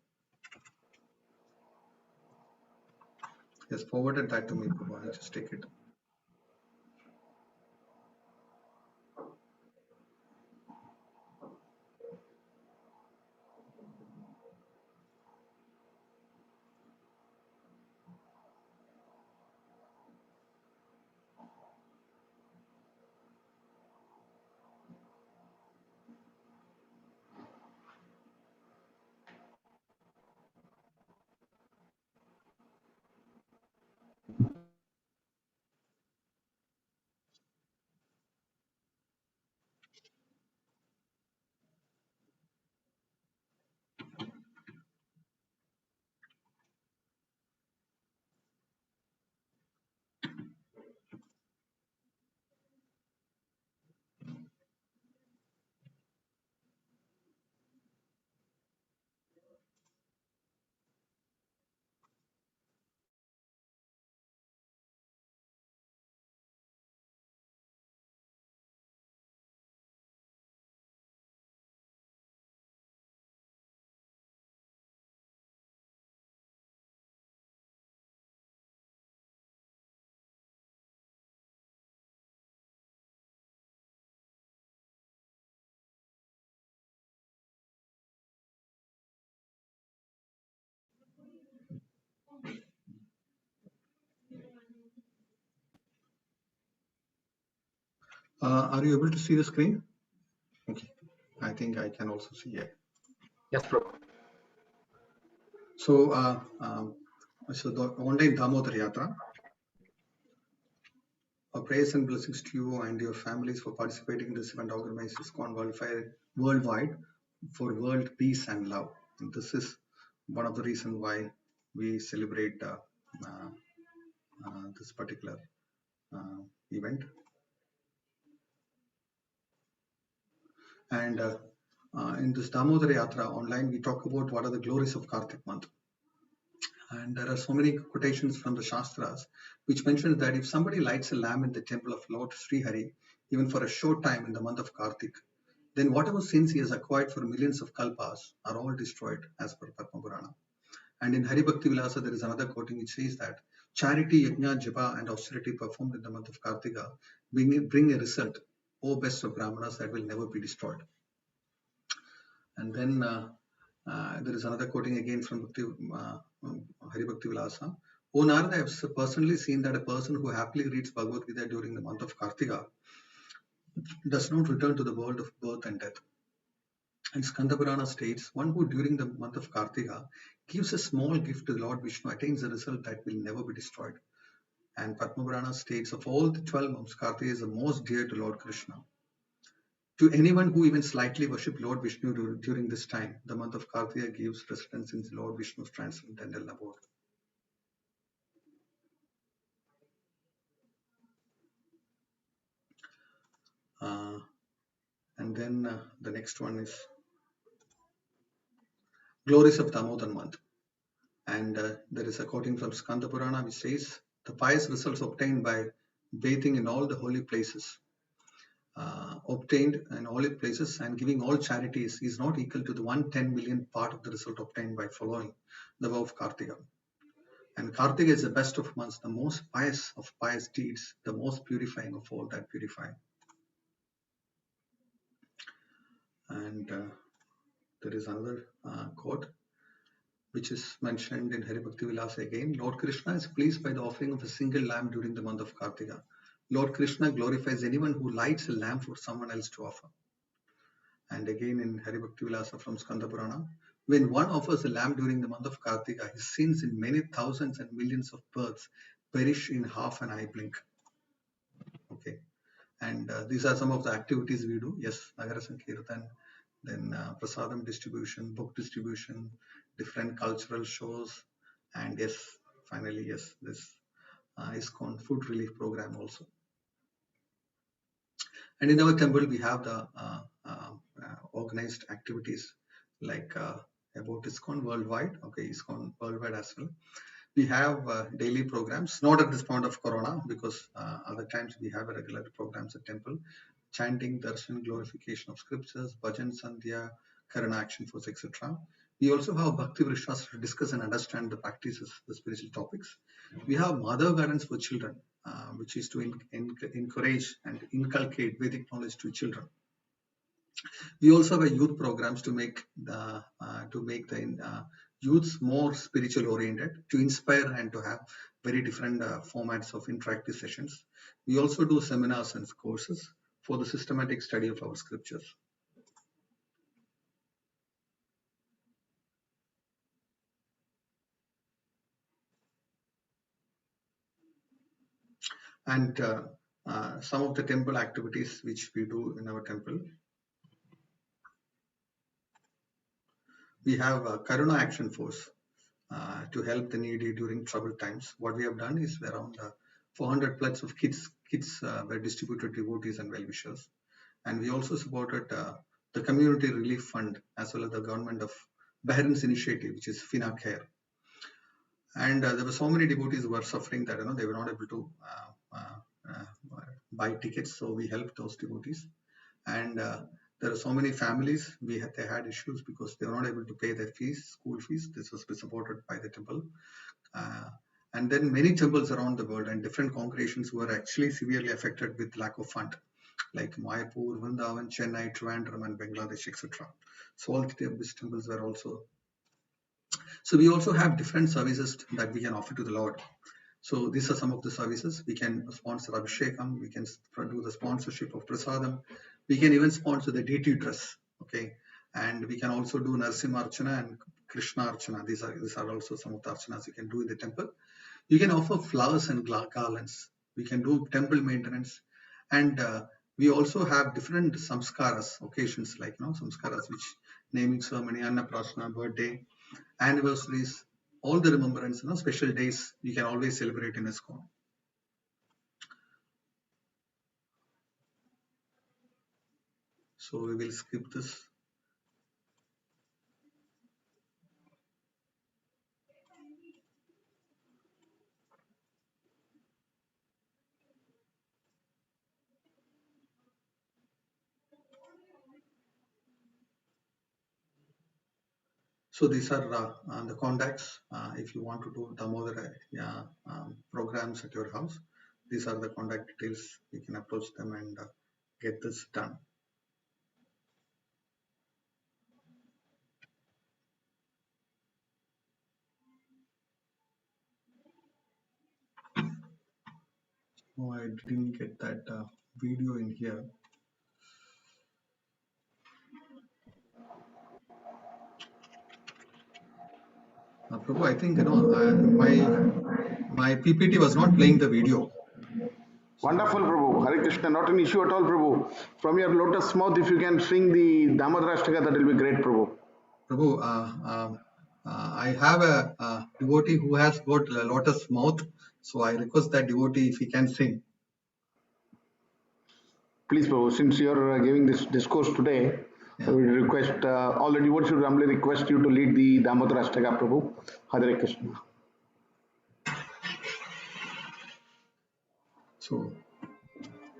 He has forwarded that to me, Prabhu. I'll just take it. Are you able to see the screen? Okay, I think I can also see it. Yes, Prabhu. So, so the online Damodar Yatra, prayers and blessings to you and your families for participating in this event organized ISKCON worldwide for world peace and love. And this is one of the reasons why we celebrate uh, this particular event. And in this Damodar Yatra online, we talk about what are the glories of Kartik month. And there are so many quotations from the Shastras which mention that if somebody lights a lamp in the temple of Lord Sri Hari, even for a short time in the month of Kartik, then whatever sins he has acquired for millions of kalpas are all destroyed as per Padma Purana. And in Hari Bhakti Vilasa, there is another quoting which says that charity, yajna, japa, and austerity performed in the month of Kartika bring a result, O best of Brahmanas, that will never be destroyed. And then there is another quoting again from Hari Bhakti Vilasa. O Narada, I have personally seen that a person who happily reads Bhagavad Gita during the month of Kartika does not return to the world of birth and death. And Skanda Purana states, one who during the month of Kartika gives a small gift to the Lord Vishnu attains a result that will never be destroyed. And Padma Purana states, of all the 12 months, Kartika is the most dear to Lord Krishna. To anyone who even slightly worship Lord Vishnu during this time, the month of Kartika gives residence in Lord Vishnu's transcendental abode. And then the next one is glories of Damodar month. And there is a quoting from Skanda Purana which says, the pious results obtained by bathing in all the holy places, obtained in all places and giving all charities is not equal to the 110 million part of the result obtained by following the vow of Kartika. And Kartika is the best of months, the most pious of pious deeds, the most purifying of all that purify. And there is another quote. which is mentioned in Hari Bhakti Vilasa again. Lord Krishna is pleased by the offering of a single lamp during the month of Kartika. Lord Krishna glorifies anyone who lights a lamp for someone else to offer. And again in Hari Bhakti Vilasa from Skanda Purana, when one offers a lamp during the month of Kartika, his sins in many thousands and millions of births perish in half an eye blink. Okay, and these are some of the activities we do. Yes, Nagara Sankirtan, then prasadam distribution, book distribution, different cultural shows, and yes, finally, yes, this ISKCON food relief program also. And in our temple, we have the organized activities like about ISKCON worldwide. Okay, ISKCON worldwide as well. We have daily programs, not at this point of Corona, because other times we have regular programs at temple, chanting, darshan, glorification of scriptures, bhajan, sandhya, karana, action force, etc. We also have Bhakti Vrishas to discuss and understand the practices, the spiritual topics. We have Mother Gardens for children, which is to encourage and inculcate Vedic knowledge to children. We also have a youth programs to make the youths more spiritual oriented, to inspire and to have very different formats of interactive sessions. We also do seminars and courses for the systematic study of our scriptures. And some of the temple activities which we do in our temple. We have a Karuna Action Force to help the needy during troubled times. What we have done is around 400 plus of kits were distributed to devotees and well-wishers. And we also supported the Community Relief Fund as well as the government of Bahrain's initiative, which is FINA Care. And there were so many devotees who were suffering that they were not able to buy tickets, so we helped those devotees. And there are so many families they had issues because they were not able to pay their fees, school fees. This was supported by the temple. And then many temples around the world and different congregations were actually severely affected with lack of fund, like Mayapur, Vrindavan, Chennai, Trivandrum, and Bangladesh, etc. So all these temples were also. So we also have different services that we can offer to the Lord. So these are some of the services. We can sponsor Abhishekam, we can do the sponsorship of Prasadam, we can even sponsor the deity dress, okay? And we can also do Narsimha Archana and Krishna Archana. These are also some of the Archanas you can do in the temple. You can offer flowers and garlands. We can do temple maintenance. And we also have different samskaras, occasions like samskaras, which naming ceremony, Annaprasana, birthday, anniversaries, all the remembrance, special days you can always celebrate in ISKCON. So we will skip this. So these are the contacts. If you want to do Damodara programs at your house, these are the contact details. You can approach them and get this done. Oh, I didn't get that video in here. Prabhu, I think my PPT was not playing the video. Wonderful, Prabhu. Hare Krishna, not an issue at all, Prabhu. From your lotus mouth, if you can sing the Damodarashtaka, that will be great, Prabhu. Prabhu, I have a devotee who has got a lotus mouth, so I request that devotee if he can sing. Please, Prabhu, since you are giving this discourse today, I will request all the devotees should humbly request you to lead the Damodarashtaka, Prabhu. Hare Krishna. So,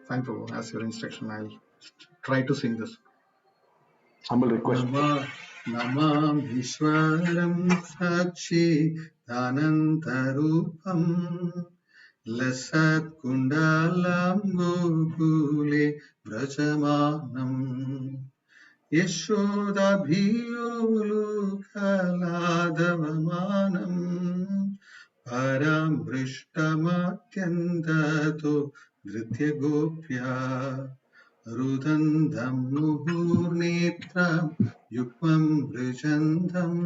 fine, Prabhu, as your instruction, I'll try to sing this. Humble request. Namam Vishwaram Sakshi Dhanantarupam Lasat Kundalam Gokule Brajamanam यशोदाभियोलुकलादवमानम् परामृष्टमत्यन्ततो धृत्यगोप्या रुदन्तं मुहुर्नेत्रं युग्मं मृजन्तम्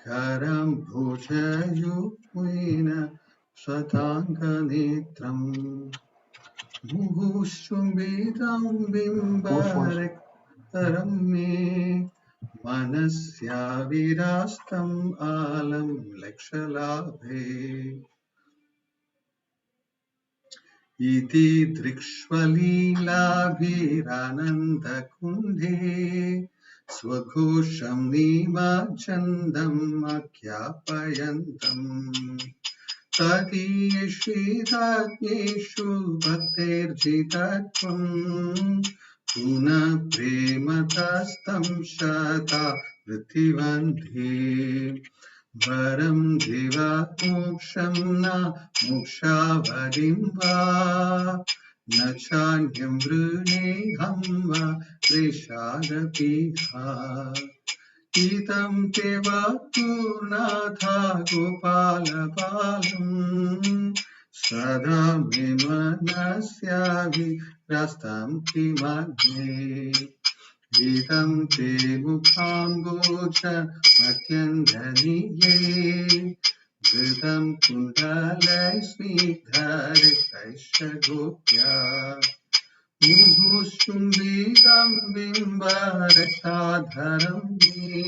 करं भुजयुग्मेन स्वताङ्गनेत्रम् मुहुशुम्बितं बिम्बरक्तरं मे मनस्या विरास्तम् आलं लक्षलाभे इति दृक्ष्वलीलाभिरानन्दकुन्धे स्वघोषं निमज्जन्तम् अख्यापयन्तम् तदीयश्रीराज्ञेषु भक्तेर्जितत्वम् पुनः प्रेमतस्तं शता वृत्तिवन्धे वरं दिवा मोक्षं न मोक्षावधिं वा न चान्यं वृणेऽहं वा क्लेशादपीहा इदं ते वक्तुर्नाथा गोपालपालम् सदा मे मनस्याभिरस्तं किमग्ने इदं ते मुखाम्बोज मत्यन्धनीये धृतं कुण्डलैस्मिग्धरक्तैश्च गोप्या मुहुशुम्बितं बिम्बरक्ताधरं मे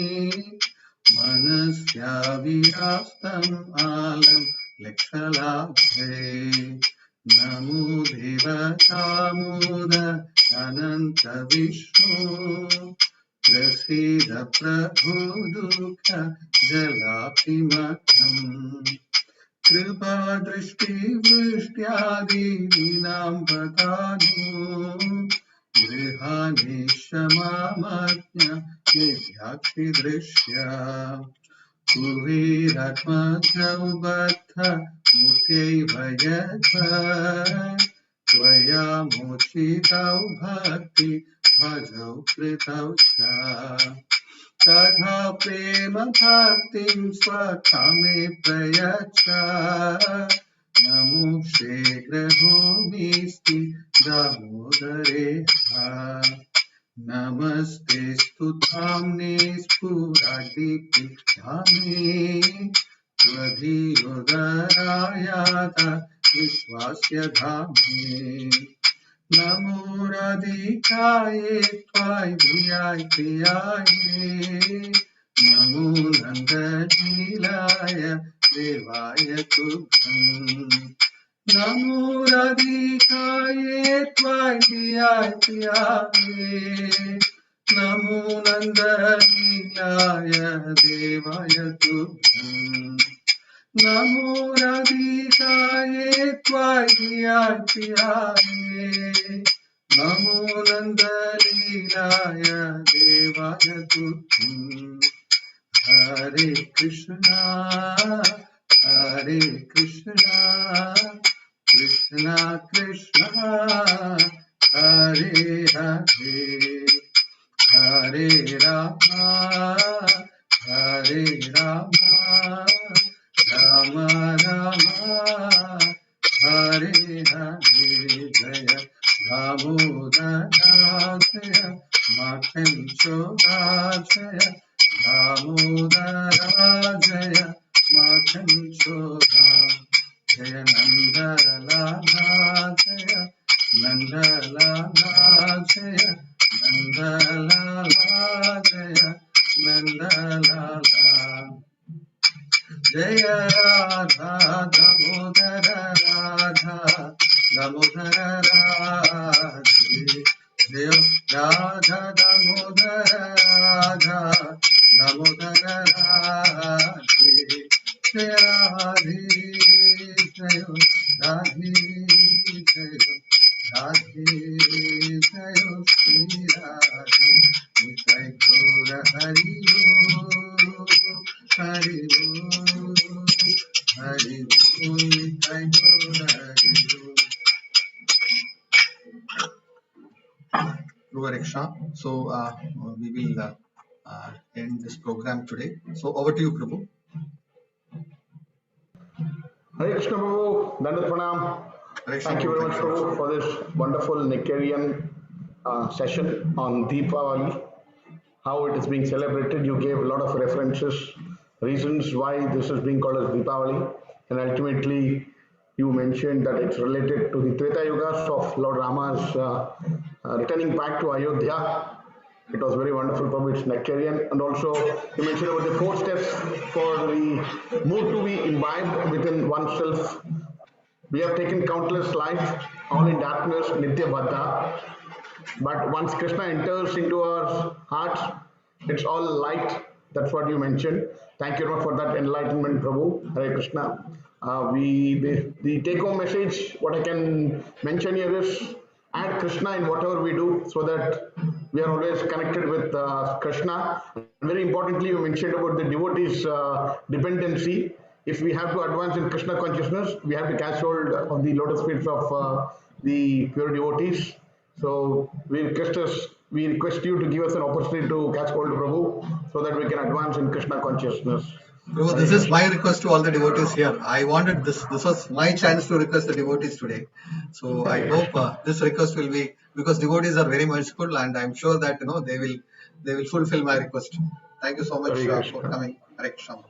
मनस्या विरास्तम् आलं लक्षलाभे नमो देवतामोद अनन्त विष्णु प्रसीद प्रभो दुःख जलाभिमग्नम् कृपादृष्टिवृष्ट्यादीनां पतानो गृहाणि क्षमामज्ञ निध्याक्षिदृश्या कुर्वीरात्मजौ बद्ध मूर्त्यैव त्वया मोचितौ भक्ति भजौ कृतौ च तथा प्रेम भक्तिं स्वकामे प्रयच्छ नमो शीघ्रभूमिस्ति दामोदरेह नमस्ते स्तुताम्ने स्फुरदीप्तिधामे त्वदीयोदरायात विश्वास्य धामे नमो राधिकाये त्वाय धियाय प्रियाये नमो नन्दनीलाय देवाय तुभ्यम् नमो राधिकाये त्वाय धियाय प्रियाये नमो नन्दनीलाय देवाय तुभ्यम् नमो राधिकाये त्वाय धियाय प्रियाये नमो नन्दलीलाय देवाय तुभ्यम् हरे कृष्णा कृष्णा कृष्णा हरे हरे हरे रामा राम राम हरे हरे जय दामोदरा जय माखन चोरा जय दामोदरा जय माखन चोरा जय नंदलाला जय नंदलाला जय नंदलाला जय नंदलाला जय राधा दामोदर राधा दामोदर राधे जय राधा दामोदर राधा दामोदर राधे जय राधे जय राधे जय राधे जय श्री राधे निताय गौर हरि हरि हरि निताय गौर Hari Hare Krishna. So we will end this program today. So over to you, Prabhu. Hare Krishna Prabhu, Dandat Pranam. Hare Krishna, Thank you Prabhu. very Thank much, you so much. Prabhu, for this wonderful Nectarian session on Deepavali, how it is being celebrated. You gave a lot of references, reasons why this is being called as Deepavali, and ultimately you mentioned that it's related to the Treta Yugas of Lord Rama's returning back to Ayodhya. It was very wonderful, Prabhu. It's Nectarian. And also, you mentioned about the 4 steps for the mood to be imbibed within oneself. We have taken countless lives, all in darkness, Nitya Baddha. But once Krishna enters into our hearts, it's all light. That's what you mentioned. Thank you very much for that enlightenment, Prabhu. Hare Krishna. The take-home message, what I can mention here is add Krishna in whatever we do, so that we are always connected with Krishna. And very importantly, you mentioned about the devotees' dependency. If we have to advance in Krishna consciousness, we have to catch hold of the lotus feet of the pure devotees. So we request you to give us an opportunity to catch hold of Prabhu, so that we can advance in Krishna consciousness. Prabhu, this is my request to all the devotees here. I wanted this. This was my chance to request the devotees today. So I hope this request will be, because devotees are very merciful, and I'm sure that they will fulfill my request. Thank you so much for coming. Hare Krishna.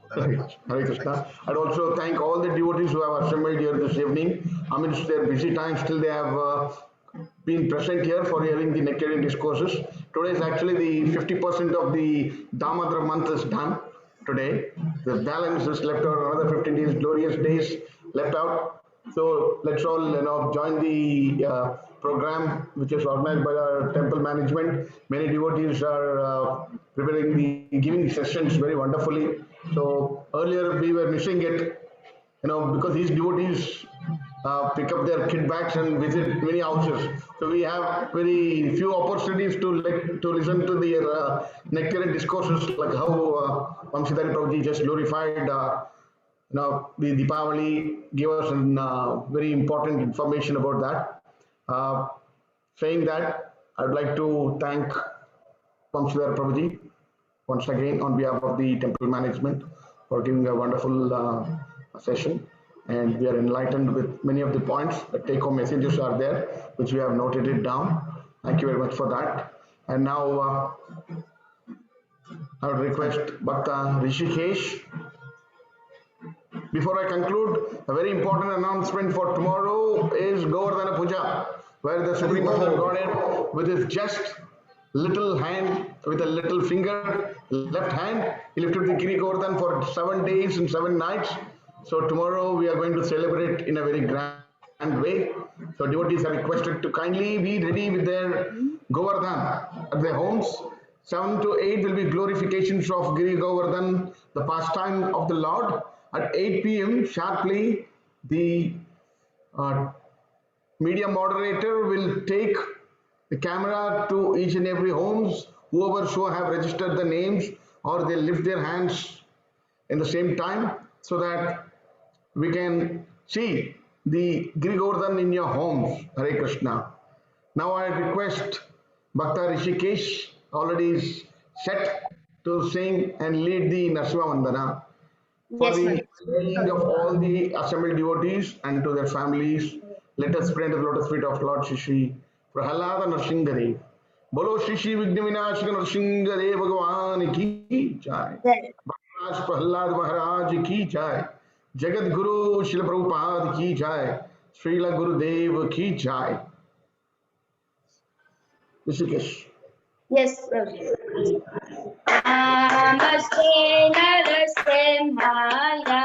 Hare Krishna. I'd also thank all the devotees who have assembled here this evening. Amidst their busy time, still they have been present here for hearing the Nectarian discourses. Today is actually the 50% of the Damodar month is done today. The balance is left out, another 15 days, glorious days left out. So let's all join the program which is organized by our temple management. Many devotees are giving the sessions very wonderfully. So earlier we were missing it, because these devotees pick up their kit bags and visit many houses. So we have very few opportunities to listen to their Nectarian discourses, like how Vamsidhari Prabhuji just glorified the Deepavali, gave us very important information about that. Saying that, I would like to thank Vamsidhari Prabhuji once again on behalf of the temple management for giving a wonderful session. And we are enlightened with many of the points. The take-home messages are there, which we have noted it down. Thank you very much for that. And now I would request Bhakta Rishikesh. Before I conclude, a very important announcement for tomorrow is Govardhana Puja, where the Supreme Personal Godhead, with his just little hand, with a little finger, left hand, he lifted the Giri Govardhan for 7 days and 7 nights. So tomorrow we are going to celebrate in a very grand way. So devotees are requested to kindly be ready with their Govardhan at their homes. 7 to 8 will be glorifications of Giri Govardhan, the pastime of the Lord. At 8 p.m. sharply, the media moderator will take the camera to each and every homes. Whoever have registered the names, or they lift their hands in the same time, so that we can see the Giri Govardhan in your homes. Hare Krishna. Now I request Bhakta Rishikesh, already is set to sing and lead the Narsimha Vandana for the well-being of all the assembled devotees and to their families. Let us pray to the lotus feet of Lord Shri Prahalada Narsingadev. Bolo Shri Vigna Vinashaka Narsingadev Bhagavan ki jai. Maharaj Prahlad Maharaj ki jai. Jagat Guru Srila Prabhupada ki jai. Srila Gurudev ki jai. Rishikesh. Yes, Prabhu. Namaste Narasimhaya.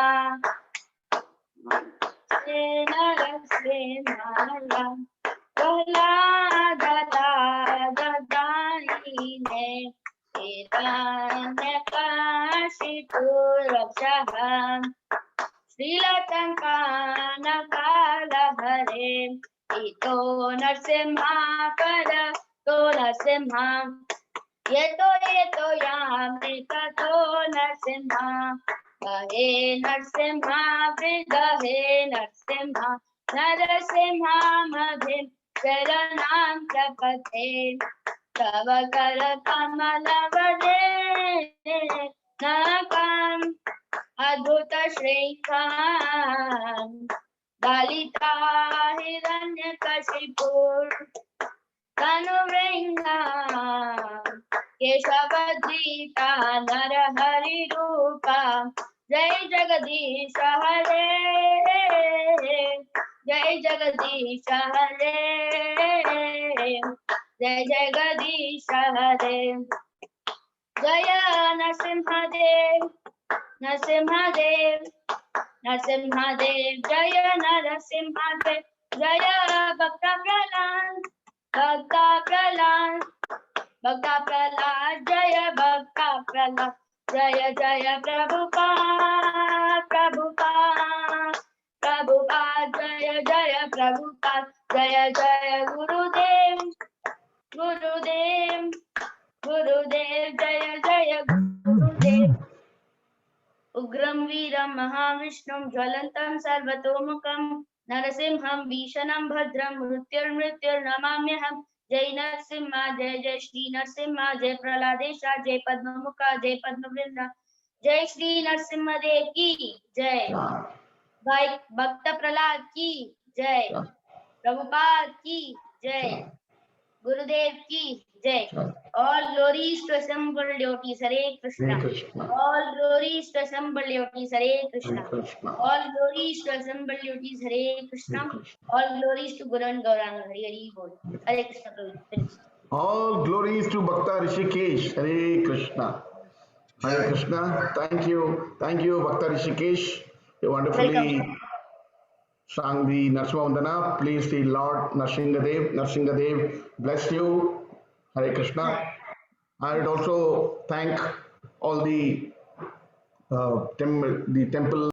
Narasimhaya. Prahlada Dadane. Hiranyakashitu Rakshaham. Srilatankana Kala Hare. Ito Narsimha Para To Narsimha. Yeto Yamrikato Narsimha. Gahe Narsimha Vidahe Narsimha. Narasimha Madhim Sharanam Chapate. तव कर कमल वदे नकं अद्भुत श्रीकां दलिता हिरण्यकशिपुर तनुवृंगा केशवधृता नरहरि रूपा जय जगदीश हरे जय जगदीश हरे जय जगदीश हरे जय नरसिंहदेव नरसिंहदेव नरसिंहदेव जय नरसिंहदेव जय भक्त प्रहलाद भक्त प्रहलाद भक्त प्रहलाद जय भक्त प्रहलाद जय जय प्रभुपाद प्रभुपाद प्रभुपाद जय जय प्रभुपाद जय जय गुरुदेव गुरुदेव गुरुदेव जय जय गुरुदेव उग्रं वीरं महाविष्णुं ज्वलन्तं सर्वतोमुखं नरसिंहं भीषणं भद्रं मृत्युर्नमाम्यहम् जय नरसिंह जय जय श्री नरसिंह जय प्रहलादेशा जय पद्ममुखा जय पद्मवृंदा जय श्री नरसिंह देव की जय भाई भक्त प्रहलाद की जय प्रभुपाद की जय गुरुदेव की जय all glories to assembled devotees Hare Krishna all glories to assembled devotees Hare Krishna all glories to assembled devotees Hare Krishna all glories to Guru and Gauranga Hari Hari Bol Hare Krishna Prabhu All glories to Bhakta Rishikesh. Hare Krishna. Hare Krishna. Thank you. Thank you, Bhakta Rishikesh. You wonderfully sang the Narsimha Vandana. Please the Lord Narsingadev bless you. Hare Krishna. I would also thank all the temple